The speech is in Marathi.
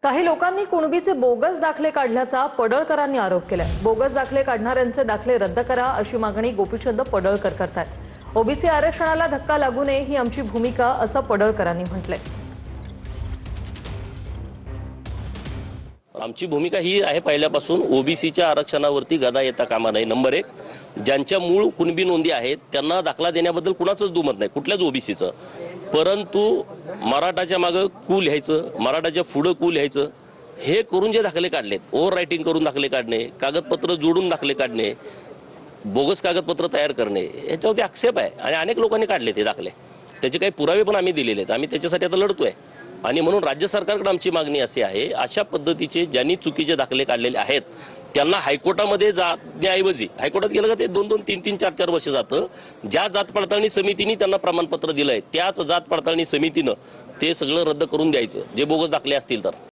काही लोकांनी कुणबीचे बोगस दाखले काढल्याचा पडळकरांनी आरोप केलाय। बोगस दाखले काढणाऱ्यांचे दाखले रद्द करा अशी मागणी गोपीचंद पडळकर करतात। ओबीसी आरक्षणाला धक्का लागू नये ही आमची भूमिका असं पडळकरांनी म्हटलंय। आमची भूमिका ही आहे पहिल्यापासून ओबीसीच्या आरक्षणावरती गदा येता कामा नये। नंबर 1, ज्यांच्या मूळ कुणबी नोंदी आहेत त्यांना दाखला देण्याबद्दल कुणाचंच दुमत नाही, कुठल्याच ओबीसीचं। परंतु मराठाच्या मागे कू लिहायचं, मराठाच्या पुढे कू लिहायचं, हे करून जे दाखले काढलेत, ओव्हर रायटिंग करून दाखले काढणे, कागदपत्र जोडून दाखले काढणे, बोगस कागदपत्र तयार करणे, याच्यावरती आक्षेप आहे आणि अनेक लोकांनी काढले ते दाखले। त्याचे काही पुरावे पण आम्ही दिलेले आहेत। आम्ही त्याच्यासाठी आता लढतोय आणि म्हणून राज्य सरकारकडे आमची मागणी अशी आहे, अशा पद्धतीचे ज्यांनी चुकीचे दाखले काढलेले आहेत त्यांना हायकोर्टामध्ये जाण्याऐवजी हायकोर्टात गेलं का ते 2-2, 3-3, 4-4 वर्ष जातं। ज्या जात पडताळणी समितीने त्यांना प्रमाणपत्र दिलंय त्याच जात पडताळणी समितीनं ते सगळं रद्द करून द्यायचं, जे बोगस दाखले असतील तर।